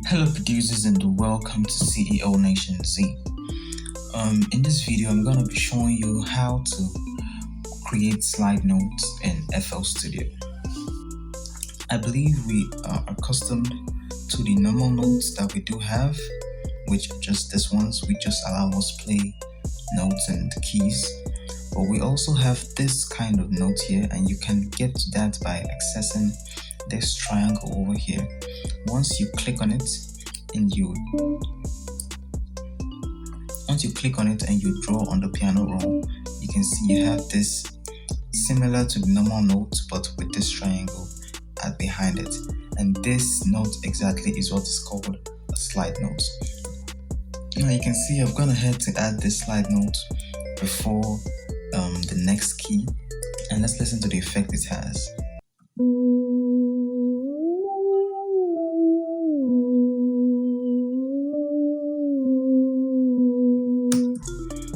Hello producers and welcome to CEO Nation Z. In this video I'm going to be showing you how to create slide notes in FL Studio. I believe we are accustomed to the normal notes that we do have, which are just these ones. We just allow us play notes and keys. But we also have this kind of note here, and you can get to that by accessing this triangle over here. Once you click on it and you draw on the piano roll, you can see you have this similar to the normal note but with this triangle behind it, and this note exactly is what is called a slide note. Now you can see I've gone ahead to add this slide note before the next key, and let's listen to the effect it has.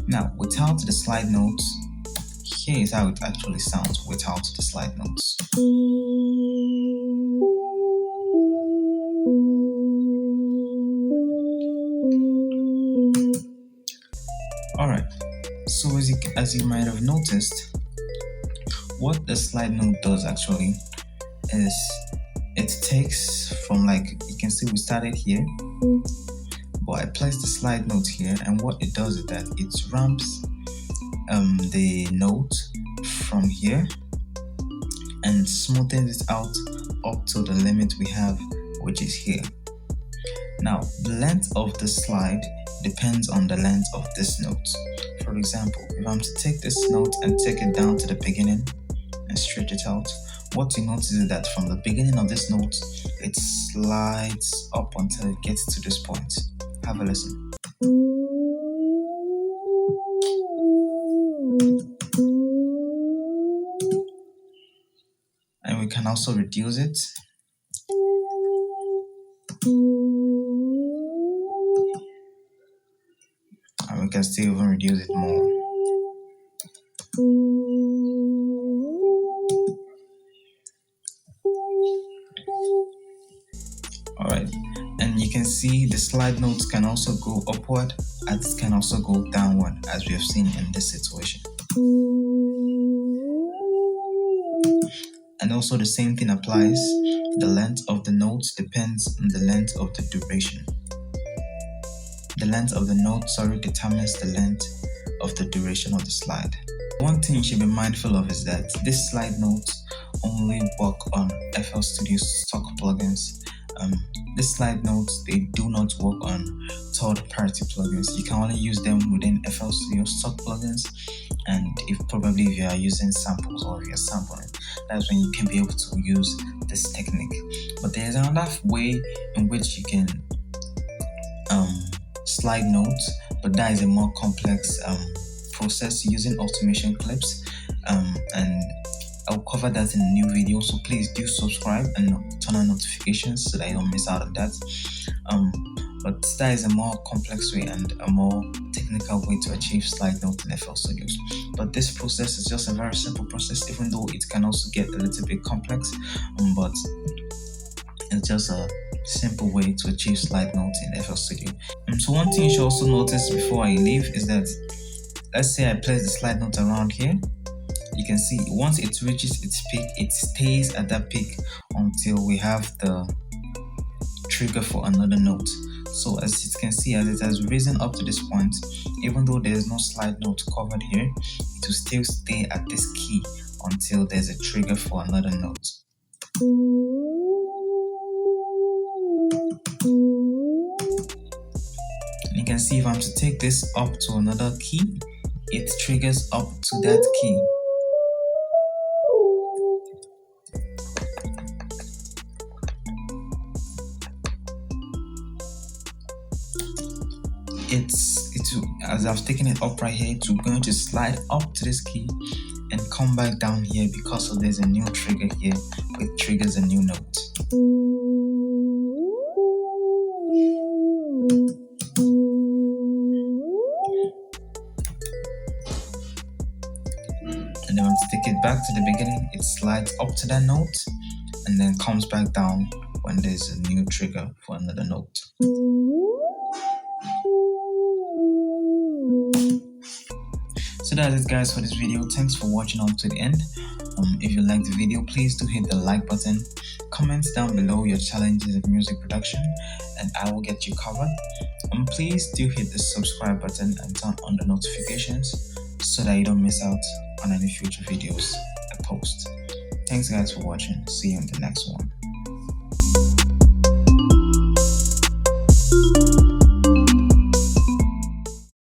Now, without the slide notes, here is how it actually sounds without the slide notes. Alright, so as you might have noticed, what the slide note does actually is it takes from, like, you can see we started here, but I placed the slide note here, and what it does is that it ramps the note from here and smoothens it out up to the limit we have, which is here. Now, the length of the slide depends on the length of this note. For example, if I'm to take this note and take it down to the beginning and stretch it out, what you notice is that from the beginning of this note, it slides up until it gets to this point. Have a listen. And we can also reduce it. And we can still even reduce it more. Alright, and you can see the slide notes can also go upward, as it can also go downward, as we have seen in this situation. And also the same thing applies. The length of the notes depends on the length of the duration. The length of the note, determines the length of the duration of the slide. One thing you should be mindful of is that this slide notes only work on FL Studio stock plugins. These slide notes, they do not work on third-party plugins. You can only use them within FL Studio stock plugins, and if you are using samples or if you're sampling, that's when you can be able to use this technique. But there's another way in which you can slide notes, but that is a more complex process using automation clips, and I'll cover that in a new video, so please do subscribe and turn on notifications so that you don't miss out on that. But that is a more complex way and a more technical way to achieve slide note in FL Studios. But this process is just a very simple process, even though it can also get a little bit complex, but it's just a simple way to achieve slide notes in FL Studio. So one thing you should also notice before I leave is that, let's say I place the slide note around here. You can see once it reaches its peak, it stays at that peak until we have the trigger for another note. So as you can see, as it has risen up to this point, even though there is no slide note covered here, it will still stay at this key until there's a trigger for another note. And you can see if I'm to take this up to another key, it triggers up to that key. As I've taken it up right here, it's going to slide up to this key and come back down here because there's a new trigger here, which triggers a new note. And then once you take it back to the beginning, it slides up to that note and then comes back down when there's a new trigger for another note. So that's it, guys, for this video. Thanks for watching up to the end. If you liked the video, please do hit the like button. Comment down below your challenges in music production and I will get you covered. Please do hit the subscribe button and turn on the notifications so that you don't miss out on any future videos I post. Thanks, guys, for watching. See you in the next one.